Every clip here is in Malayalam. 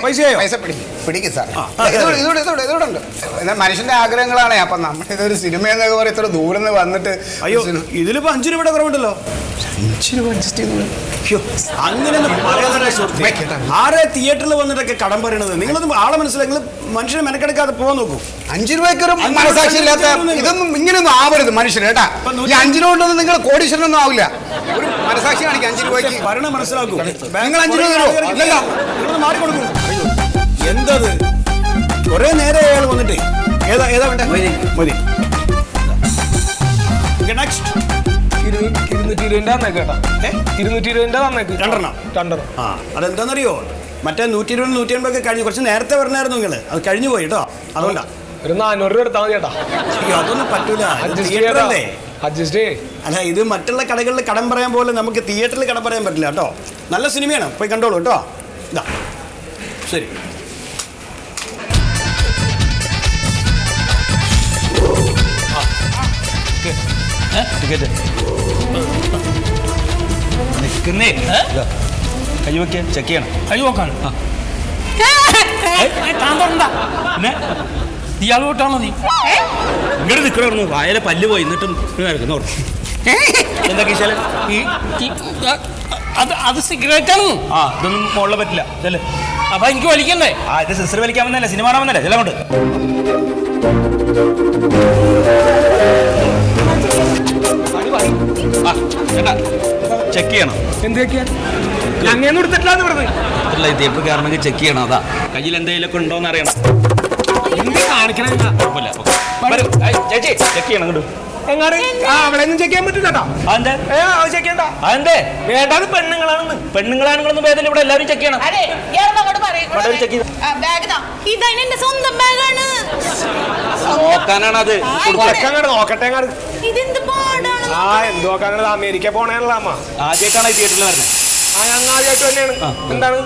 പൈസ പിടിക്കും സാർ. ഇതോടുണ്ട് മനുഷ്യന്റെ ആഗ്രഹങ്ങളാണ്. അപ്പൊ നമ്മളിതൊരു സിനിമ എന്നൊക്കെ പറയും ഇത്ര ദൂരം നിന്ന് വന്നിട്ട്. അയ്യോ ഇതിലിപ്പോ 5 രൂപയുടെ കുറവുണ്ടല്ലോ. 5 രൂപ അഡ്ജസ്റ്റ് ചെയ്തു. അങ്ങനെയൊന്നും ആരെ തിയേറ്ററിൽ വന്നിട്ടൊക്കെ കടം പറയണത്? നിങ്ങളൊന്നും ആളെ മനസ്സിലാക്കി മനുഷ്യനെ മെനക്കെടുക്കാതെ പോകാൻ നോക്കൂ. 5 രൂപയ്ക്കൊരു മനസാക്ഷി ഇല്ലാത്ത ഇതൊന്നും ഇങ്ങനെയൊന്നും ആവരുത് മനുഷ്യന് കേട്ടാ. ഈ 5 രൂപ കൊണ്ടൊന്നും നിങ്ങൾ കോടീശ്വരനൊന്നും ആവില്ല. ഒരു മനസാക്ഷി കാണിക്കും. 5 രൂപയ്ക്ക് ഭരണം മനസ്സിലാക്കൂ. നിങ്ങൾ 5 രൂപ മാറിക്കൊടുക്കും. എന്തത് കൊറേ നേരെ അയാൾ വന്നിട്ടേ ഏതാ വേണ്ട മതി. നെക്സ്റ്റ് 220 കേട്ടാ. 220 രണ്ടെണ്ണം. അതെന്താണെന്നറിയോ? മറ്റേ 120 180 ഒക്കെ കഴിഞ്ഞു. കുറച്ച് നേരത്തെ പറഞ്ഞായിരുന്നു നിങ്ങൾ. അത് കഴിഞ്ഞു പോയി കേട്ടോ. അതുകൊണ്ടാ ഒരു 400 രൂപ എടുത്താൽ മതി ചേട്ടാ. അതൊന്നും പറ്റൂല. അഡ്ജസ്റ്റ്. അല്ല ഇത് മറ്റുള്ള കടകളിൽ കടം പറയാൻ പോലെ നമുക്ക് തിയേറ്ററിൽ കടം പറയാൻ പറ്റില്ല കേട്ടോ. നല്ല സിനിമയാണ്, പോയി കണ്ടോളൂ കേട്ടോ. ഇതാ ശരി. ടിക്കറ്റ് നിൽക്കുന്നേ. കൈ വെക്കാൻ ചെക്ക് ചെയ്യണം. കൈ നോക്കാൻ ഇയാൾ തൊട്ടാണോ നീ? ഇങ്ങോട്ട് നിൽക്കണമായിരുന്നു. വായല പല്ല് പോയി എന്നിട്ടും നടക്കുന്നു. എന്താ കീശാല? അത് സിഗരറ്റ് ആണ്. ഇതൊന്നും മുകളിൽ പറ്റില്ല. ചെല്ലേ. അപ്പൊ എനിക്ക് വലിക്കണ്ടേ? ഇത് സിസ്റ്റർ വലിക്കാമെന്നല്ലേ, സിനിമ കാണാമെന്നല്ലേ? ചെല്ലാം കൊണ്ട് ചെക്ക് ചെയ്യണം. എന്തൊക്കെയാ അങ്ങനെ എടുത്തിട്ടില്ലാന്ന് പറഞ്ഞത്? അല്ല ഇത് എപ്പോൾ കയറണമെങ്കിൽ ചെക്ക് ചെയ്യണം. അതാ കയ്യിൽ എന്തെങ്കിലുമൊക്കെ ഉണ്ടോന്ന് അറിയണം. കാണിക്കണ ചേച്ചി ചെക്ക് ചെയ്യണം. കണ്ടു അവിടെ ഒന്നും ചെക്ക് ചെയ്യാൻ പറ്റില്ല. വേണ്ടാത് പെണ്ണുങ്ങളാണെങ്കിലും ഭേദം ഇവിടെ എല്ലാവരും ചെക്ക് ചെയ്യണം. നോക്കാനാണ് അത്. നോക്കട്ടെ. എന്തോക്കാണ് അമേരിക്ക പോണേണല്ലോ അമ്മ. ആദ്യമായിട്ടാണ് തിയേറ്ററിൽ വന്നത്. ആദ്യമായിട്ട് തന്നെയാണ്. എന്താണ്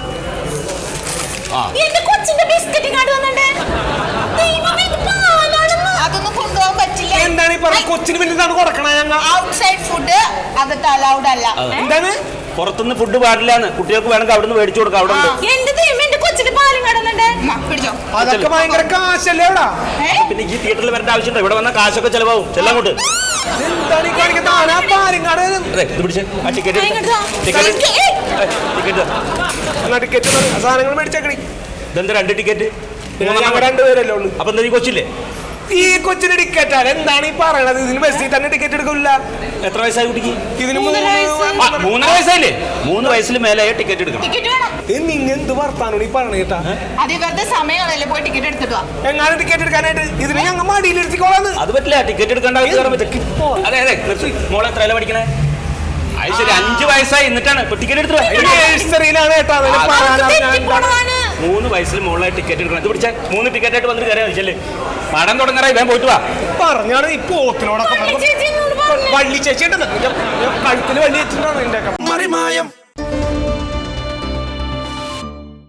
എന്താണ് ഈ പറഞ്ഞ? കൊച്ചിന് പിന്നിലാണ് കൊടുക്കണേ. ഔട്ട്സൈഡ് ഫുഡ് അകത്ത് അലൗഡ് അല്ല. എന്താണ്? പുറത്തുനിന്ന് ഫുഡ് പാടില്ലാന്ന്. കുട്ടികൾക്ക് വേണമെങ്കിൽ അവിടെ നിന്ന് മേടിച്ചു കൊടുക്കാം. അവിടെ അതൊക്കെ ഭയങ്കര കാശല്ലേ ഇവിടെ. പിന്നെ ഈ തിയേറ്ററിൽ വരേണ്ട ആവശ്യമുണ്ടോ? ഇവിടെ വന്ന കാശൊക്കെ ചെലവാകും. ചെല്ലങ്ങോട്ട്. എന്താണ് ഈ കാണിക്കുന്നത്? ടിക്കറ്റ് സാധനങ്ങൾ മേടിച്ചേക്കണി. ഇതെന്താ 2 ടിക്കറ്റ്? 2 പേരല്ലേ ഉള്ളൂ. അപ്പൊ എന്താ ഈ കൊച്ചില്ലേ? ഈ കൊച്ചിന് ടിക്കറ്റ് എന്താണ് ഈ പറയണത്? ഇതിന് ബസ്സിൽ തന്നെ ടിക്കറ്റ് എടുക്കില്ല. എത്ര വയസ്സായി കുട്ടിക്ക്? ഇതിന് 3 വയസ്സായില്ലേ? 3 വയസ്സിൽ മേലെ ടിക്കറ്റ് എടുക്കണം. നിങ്ങൾ എന്ത് വർത്താനോട് ഈ പറഞ്ഞ കേട്ടാ? എങ്ങാനും ടിക്കറ്റ് എടുക്കാനായിട്ട് ഇതിന് ഞങ്ങൾ മടിയിലെടുത്തിക്കോളാന്ന്. അത് പറ്റില്ല. ടിക്കറ്റ് എടുക്കേണ്ട അതെ മോളെ എത്രയല്ല പഠിക്കണേ? അത് ശരി 5 വയസ്സായി എന്നിട്ടാണ് ഇപ്പൊ ടിക്കറ്റ് എടുത്തു. 3 വയസ്സിൽ മോളായി ടിക്കറ്റ് എടുക്കണം. ഇത് പിടിച്ചാൽ 3 ടിക്കറ്റ് ആയിട്ട് വന്നിട്ട് കയറിയാൽ മതിച്ചല്ലേ. പടം തുടങ്ങാറായി വേഗം പോയിട്ട് വാ. പറഞ്ഞാണ് ഈ പോത്തിനോടൊക്കെ വള്ളി ചേച്ചി കഴുത്തിന് വള്ളി വെച്ചിട്ടാണ് എന്റെ മറിമായം.